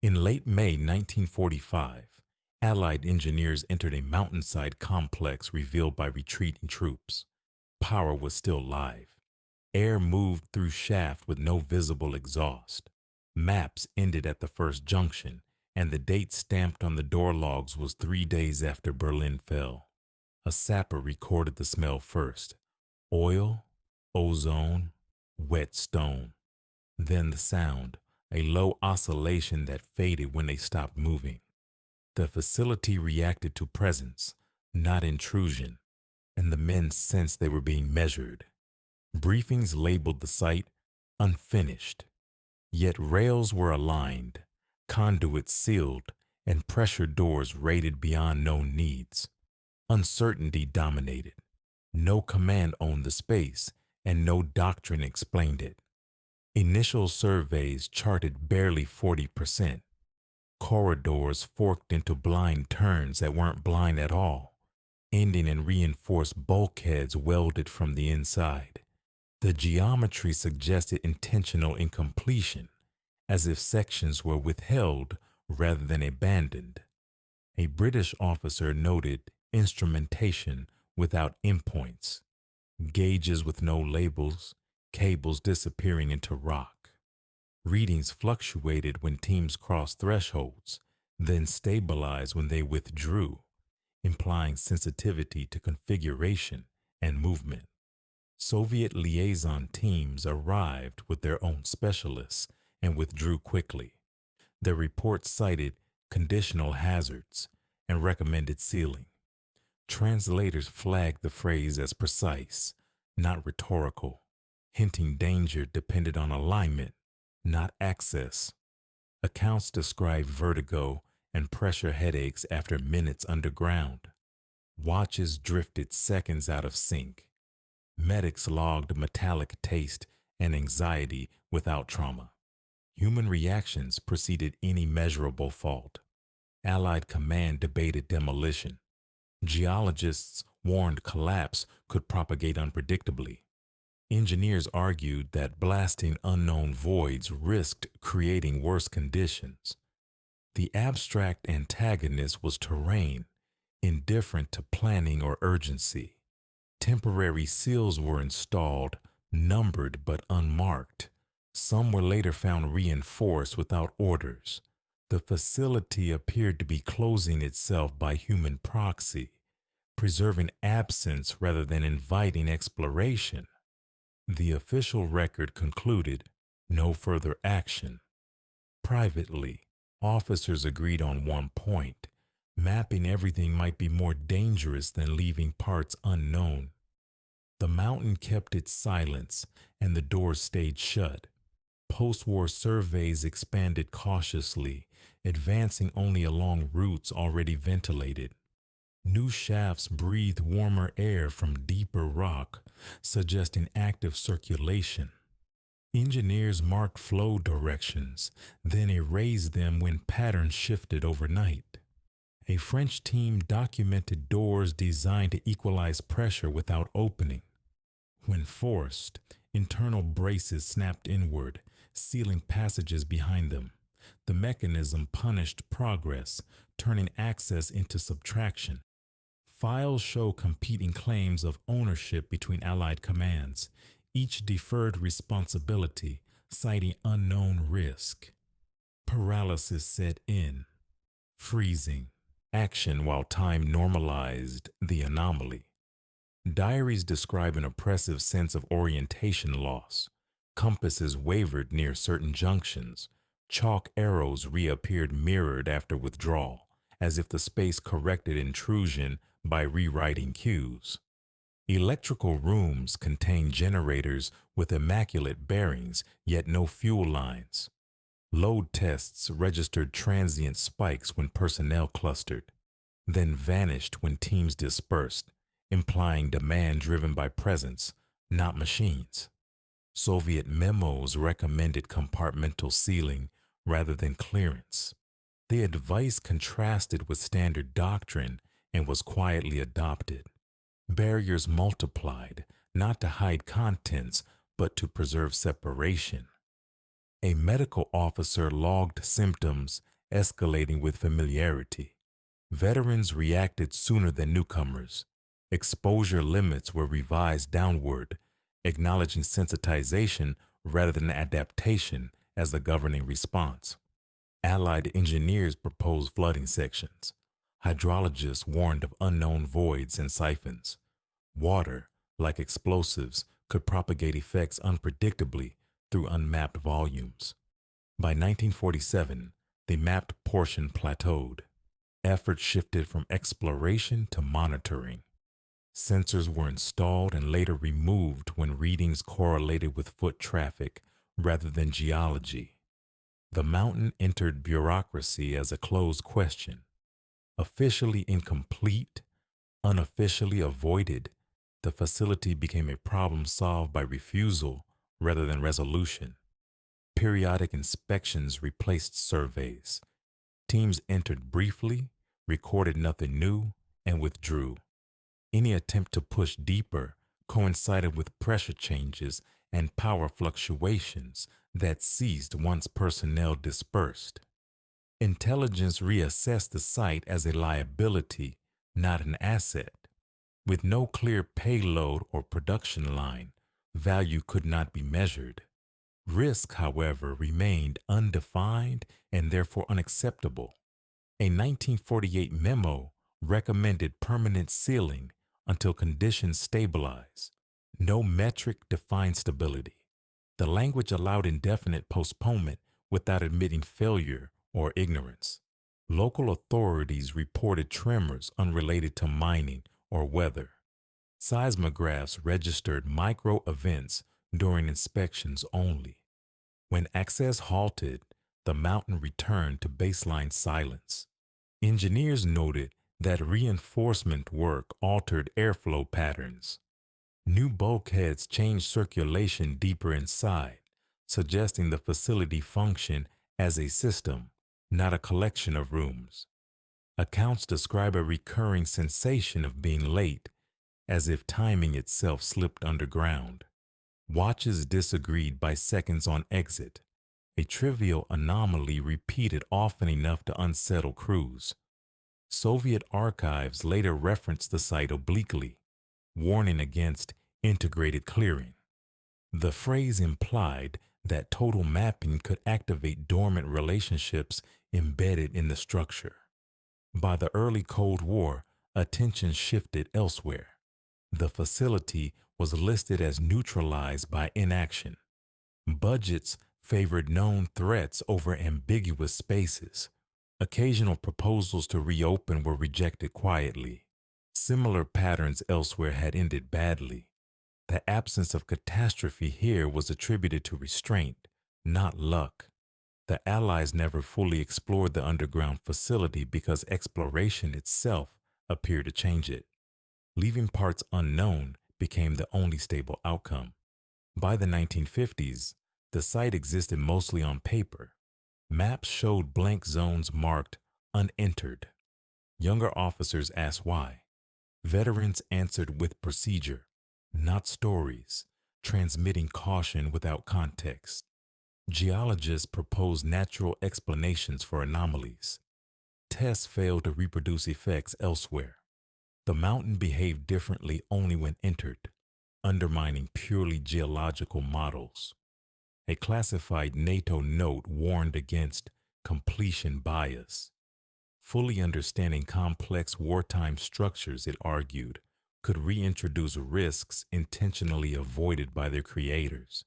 In late May 1945, Allied engineers entered a mountainside complex revealed by retreating troops. Power was still live. Air moved through shaft with no visible exhaust. Maps ended at the first junction, and the date stamped on the door logs was 3 days after Berlin fell. A sapper recorded the smell first: oil, ozone, wet stone. Then the sound, a low oscillation that faded when they stopped moving. The facility reacted to presence, not intrusion, and the men sensed they were being measured. Briefings labeled the site unfinished, yet rails were aligned, conduits sealed, and pressure doors rated beyond known needs. Uncertainty dominated. No command owned the space, and no doctrine explained it. Initial surveys charted barely 40%. Corridors forked into blind turns that weren't blind at all, ending in reinforced bulkheads welded from the inside. The geometry suggested intentional incompletion, as if sections were withheld rather than abandoned. A British officer noted instrumentation without endpoints, gauges with no labels, cables disappearing into rock. Readings fluctuated when teams crossed thresholds, then stabilized when they withdrew, implying sensitivity to configuration and movement. Soviet liaison teams arrived with their own specialists and withdrew quickly. Their reports cited conditional hazards and recommended sealing. Translators flagged the phrase as precise, not rhetorical, hinting danger depended on alignment, not access. Accounts described vertigo and pressure headaches after minutes underground. Watches drifted seconds out of sync. Medics logged metallic taste and anxiety without trauma. Human reactions preceded any measurable fault. Allied command debated demolition. Geologists warned collapse could propagate unpredictably. Engineers argued that blasting unknown voids risked creating worse conditions. The abstract antagonist was terrain, indifferent to planning or urgency. Temporary seals were installed, numbered but unmarked. Some were later found reinforced without orders. The facility appeared to be closing itself by human proxy, preserving absence rather than inviting exploration. The official record concluded no further action. Privately, officers agreed on one point: mapping everything might be more dangerous than leaving parts unknown. The mountain kept its silence, and the doors stayed shut. Post-war surveys expanded cautiously, advancing only along routes already ventilated. New shafts breathed warmer air from deeper rock, suggesting active circulation. Engineers marked flow directions, then erased them when patterns shifted overnight. A French team documented doors designed to equalize pressure without opening. When forced, internal braces snapped inward, sealing passages behind them. The mechanism punished progress, turning access into subtraction. Files show competing claims of ownership between Allied commands. Each deferred responsibility, citing unknown risk. Paralysis set in, freezing, action while time normalized the anomaly. Diaries describe an oppressive sense of orientation loss. Compasses wavered near certain junctions. Chalk arrows reappeared mirrored after withdrawal, as if the space corrected intrusion by rewriting cues. Electrical rooms contain generators with immaculate bearings, yet no fuel lines. Load tests registered transient spikes when personnel clustered, then vanished when teams dispersed, implying demand driven by presence, not machines. Soviet memos recommended compartmental sealing rather than clearance. The advice contrasted with standard doctrine and was quietly adopted. Barriers multiplied, not to hide contents, but to preserve separation. A medical officer logged symptoms escalating with familiarity. Veterans reacted sooner than newcomers. Exposure limits were revised downward, acknowledging sensitization rather than adaptation as the governing response. Allied engineers proposed flooding sections. Hydrologists warned of unknown voids and siphons. Water, like explosives, could propagate effects unpredictably through unmapped volumes. By 1947, the mapped portion plateaued. Effort shifted from exploration to monitoring. Sensors were installed and later removed when readings correlated with foot traffic rather than geology. The mountain entered bureaucracy as a closed question. Officially incomplete, unofficially avoided, the facility became a problem solved by refusal rather than resolution. Periodic inspections replaced surveys. Teams entered briefly, recorded nothing new, and withdrew. Any attempt to push deeper coincided with pressure changes and power fluctuations that ceased once personnel dispersed. Intelligence reassessed the site as a liability, not an asset. With no clear payload or production line, value could not be measured. Risk, however, remained undefined and therefore unacceptable. A 1948 memo recommended permanent sealing until conditions stabilize. No metric defined stability. The language allowed indefinite postponement without admitting failure or ignorance. Local authorities reported tremors unrelated to mining or weather. Seismographs registered micro events during inspections only. When access halted, the mountain returned to baseline silence. Engineers noted that reinforcement work altered airflow patterns. New bulkheads changed circulation deeper inside, suggesting the facility functioned as a system, not a collection of rooms. Accounts describe a recurring sensation of being late, as if timing itself slipped underground. Watches disagreed by seconds on exit, a trivial anomaly repeated often enough to unsettle crews. Soviet archives later referenced the site obliquely, warning against integrated clearing. The phrase implied that total mapping could activate dormant relationships embedded in the structure. By the early Cold War, attention shifted elsewhere. The facility was listed as neutralized by inaction. Budgets favored known threats over ambiguous spaces. Occasional proposals to reopen were rejected quietly. Similar patterns elsewhere had ended badly. The absence of catastrophe here was attributed to restraint, not luck. The Allies never fully explored the underground facility because exploration itself appeared to change it. Leaving parts unknown became the only stable outcome. By the 1950s, the site existed mostly on paper. Maps showed blank zones marked unentered. Younger officers asked why. Veterans answered with procedure, not stories, transmitting caution without context. Geologists proposed natural explanations for anomalies. Tests failed to reproduce effects elsewhere. The mountain behaved differently only when entered, undermining purely geological models. A classified NATO note warned against completion bias. Fully understanding complex wartime structures, it argued, could reintroduce risks intentionally avoided by their creators.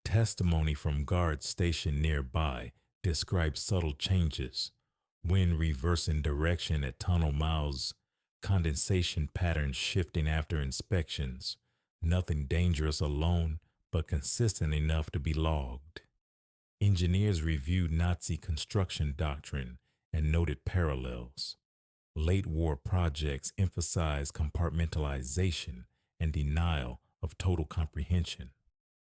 Testimony from guards stationed nearby described subtle changes: wind reversing direction at tunnel mouths, condensation patterns shifting after inspections, nothing dangerous alone, but consistent enough to be logged. Engineers reviewed Nazi construction doctrine and noted parallels. Late war projects emphasized compartmentalization and denial of total comprehension,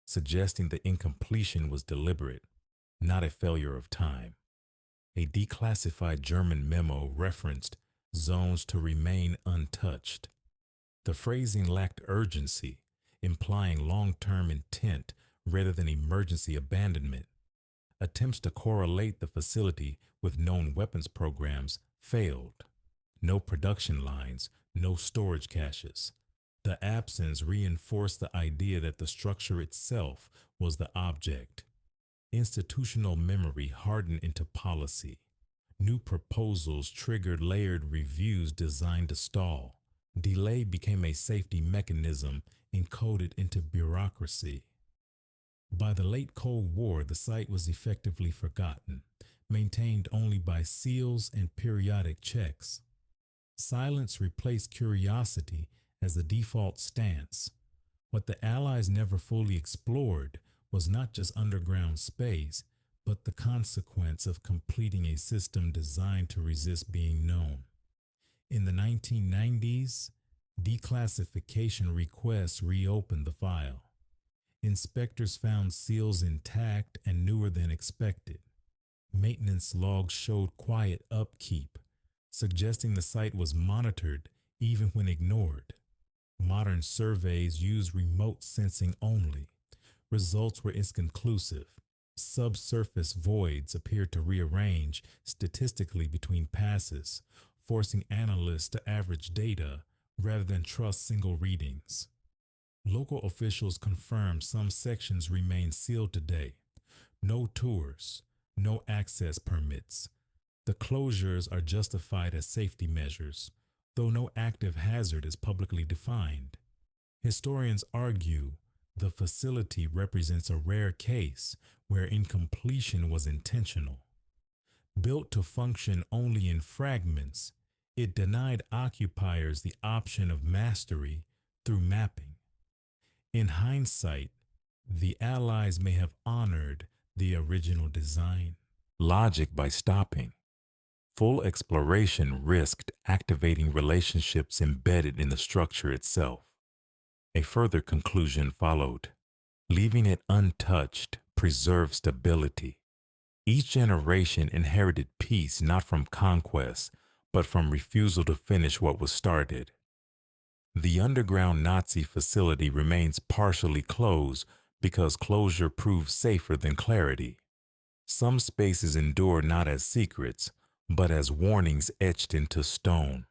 suggesting the incompletion was deliberate, not a failure of time. A declassified German memo referenced zones to remain untouched. The phrasing lacked urgency, implying long-term intent rather than emergency abandonment. Attempts to correlate the facility with known weapons programs failed. No production lines, no storage caches. The absence reinforced the idea that the structure itself was the object. Institutional memory hardened into policy. New proposals triggered layered reviews designed to stall. Delay became a safety mechanism encoded into bureaucracy. By the late Cold War, the site was effectively forgotten, maintained only by seals and periodic checks. Silence replaced curiosity as the default stance. What the Allies never fully explored was not just underground space, but the consequence of completing a system designed to resist being known. In the 1990s, declassification requests reopened the file. Inspectors found seals intact and newer than expected. Maintenance logs showed quiet upkeep, suggesting the site was monitored even when ignored. Modern surveys use remote sensing only. Results were inconclusive. Subsurface voids appeared to rearrange statistically between passes, forcing analysts to average data rather than trust single readings. Local officials confirmed some sections remain sealed today. No tours, no access permits. The closures are justified as safety measures, though no active hazard is publicly defined. Historians argue the facility represents a rare case where incompletion was intentional. Built to function only in fragments, it denied occupiers the option of mastery through mapping. In hindsight, the Allies may have honored the original design. Logic by stopping. Full exploration risked activating relationships embedded in the structure itself. A further conclusion followed. Leaving it untouched preserved stability. Each generation inherited peace not from conquest, but from refusal to finish what was started. The underground Nazi facility remains partially closed because closure proved safer than clarity. Some spaces endure not as secrets, but as warnings etched into stone.